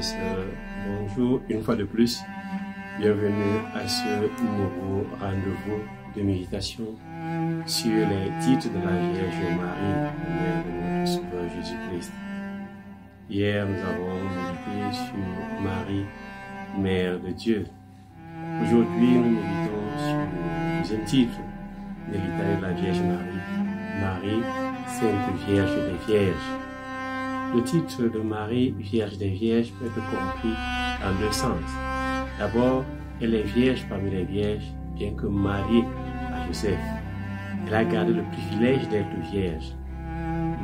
sœurs, bonjour une fois de plus. Bienvenue à ce nouveau rendez-vous de méditation sur les titres de la Vierge Marie, mère de notre Sauveur Jésus-Christ. Hier, nous avons médité sur Marie, mère de Dieu. Aujourd'hui, nous méditons sur le deuxième titre de l'Italie de la Vierge Marie, Marie, Sainte Vierge des Vierges. Le titre de Marie, Vierge des Vierges, peut être compris en deux sens. D'abord, elle est vierge parmi les vierges, bien que mariée à Joseph. Elle a gardé le privilège d'être vierge.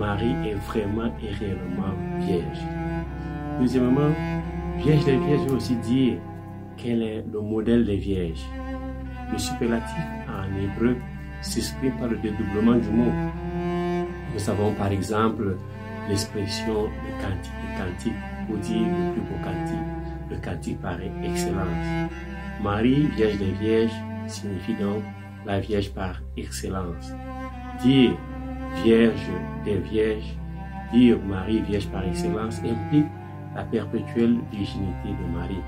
Marie est vraiment et réellement vierge. Deuxièmement, Vierge des Vierges veut aussi dire qu'elle est le modèle des vierges. Le superlatif en hébreu s'exprime par le dédoublement du mot. Nous savons par exemple l'expression le cantique pour dire le plus beau cantique, le cantique par excellence. Marie, Vierge des Vierges, signifie donc la Vierge par excellence. Dire Vierge des Vierges, dire Marie, Vierge par excellence, implique la perpétuelle virginité de Marie,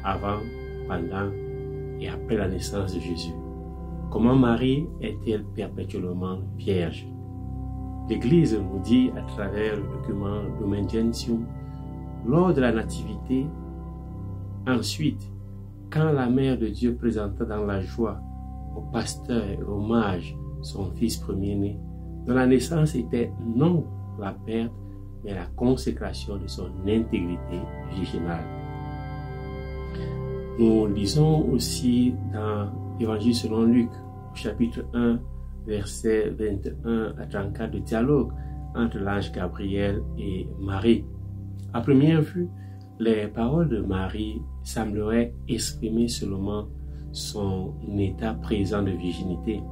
avant, pendant et après la naissance de Jésus. Comment Marie est-elle perpétuellement vierge? L'Église nous dit à travers le document Lumen Gentium, lors de la Nativité, ensuite, quand la Mère de Dieu présenta dans la joie au pasteur et au mage son fils premier-né, dont la naissance était non la perte, mais la consécration de son intégrité virginale. Nous lisons aussi dans l'Évangile selon Luc, au chapitre 1, versets 21 à 34, le dialogue entre l'ange Gabriel et Marie. À première vue, les paroles de Marie sembleraient exprimer seulement son état présent de virginité.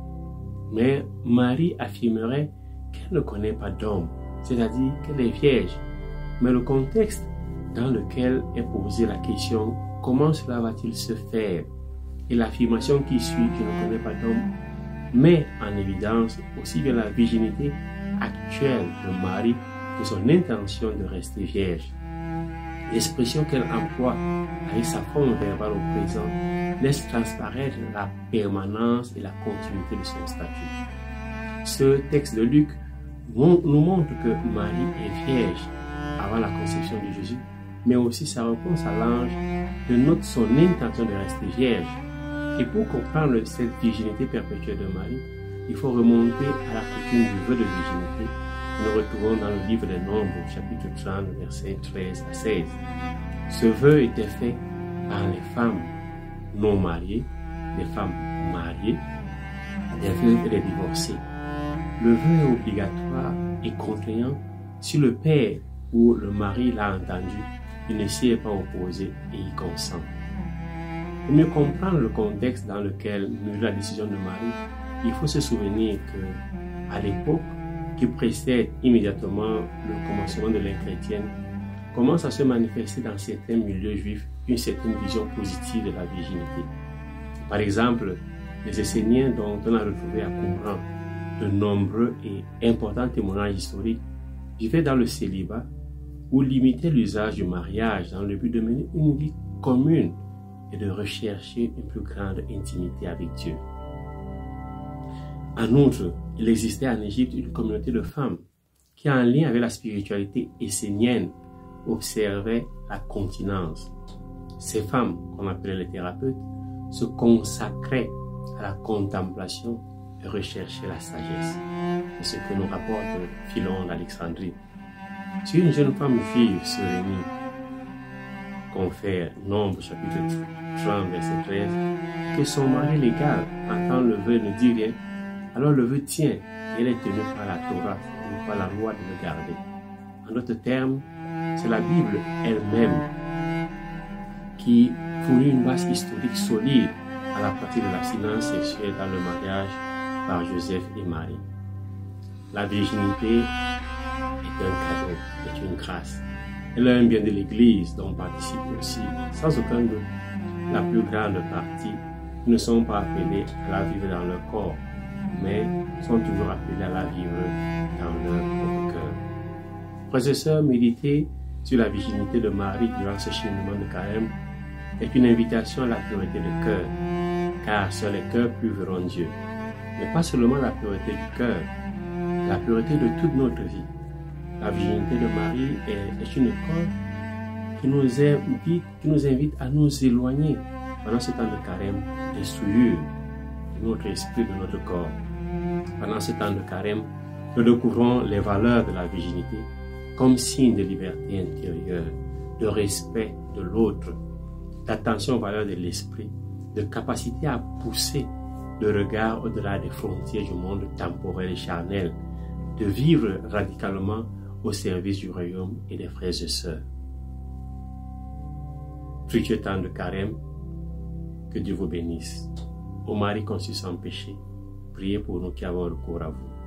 Mais Marie affirmerait qu'elle ne connaît pas d'homme, c'est-à-dire qu'elle est vierge. Mais le contexte dans lequel est posée la question « Comment cela va-t-il se faire ?» et l'affirmation qui suit « Je ne connais pas d'homme » met en évidence aussi bien la virginité actuelle de Marie que son intention de rester vierge. L'expression qu'elle emploie avec sa forme verbale au présent laisse transparaître la permanence et la continuité de son statut. Ce texte de Luc nous montre que Marie est vierge avant la conception de Jésus, mais aussi sa réponse à l'ange dénote son intention de rester vierge. Et pour comprendre cette virginité perpétuelle de Marie, il faut remonter à la coutume du vœu de virginité que nous retrouvons dans le livre des Nombres, chapitre 30, versets 13 à 16. Ce vœu était fait par les femmes non mariées, les femmes mariées, les veuves et les divorcées. Le vœu est obligatoire et contraignant si le père ou le mari l'a entendu, il ne s'y est pas opposé et y consent. Pour mieux comprendre le contexte dans lequel mûrit la décision de Marie, il faut se souvenir que, à l'époque qui précède immédiatement le commencement de l'ère chrétienne, commence à se manifester dans certains milieux juifs une certaine vision positive de la virginité. Par exemple, les Esséniens dont on a retrouvé à Qumran de nombreux et importants témoignages historiques vivaient dans le célibat ou limitaient l'usage du mariage dans le but de mener une vie commune et de rechercher une plus grande intimité avec Dieu. En outre, il existait en Égypte une communauté de femmes qui, en lien avec la spiritualité essénienne, observaient la continence. Ces femmes, qu'on appelait les thérapeutes, se consacraient à la contemplation et recherchaient la sagesse. C'est ce que nous rapporte Philon d'Alexandrie. Si une jeune femme juive se réunit, confère Nombre chapitre 30 verset 13, que son mari légal entend le vœu ne dit rien, alors le vœu tient et elle est tenue par la Torah ou par la loi de le garder. En d'autres termes, c'est la Bible elle-même qui fournit une base historique solide à la pratique de l'abstinence sexuelle dans le mariage par Joseph et Marie. La virginité est un cadeau, est une grâce. Elle est un bien de l'Église dont participe aussi, sans aucun doute, la plus grande partie qui ne sont pas appelés à la vivre dans leur corps, mais sont toujours appelés à la vivre dans leur propre cœur. Frères et sœurs, méditer sur la virginité de Marie durant ce cheminement de carême est une invitation à la pureté de cœur, car seuls les cœurs purs verront Dieu. Mais pas seulement la pureté du cœur, la pureté de toute notre vie. La virginité de Marie est une école qui nous invite à nous éloigner pendant ce temps de carême des souillures de notre esprit, de notre corps. Pendant ce temps de carême, nous découvrons les valeurs de la virginité comme signe de liberté intérieure, de respect de l'autre, d'attention aux valeurs de l'esprit, de capacité à pousser le regard au-delà des frontières du monde temporel et charnel, de vivre radicalement au service du royaume et des frères et sœurs. Fructueux temps de carême, que Dieu vous bénisse. Ô Marie conçue sans péché, priez pour nous qui avons recours à vous.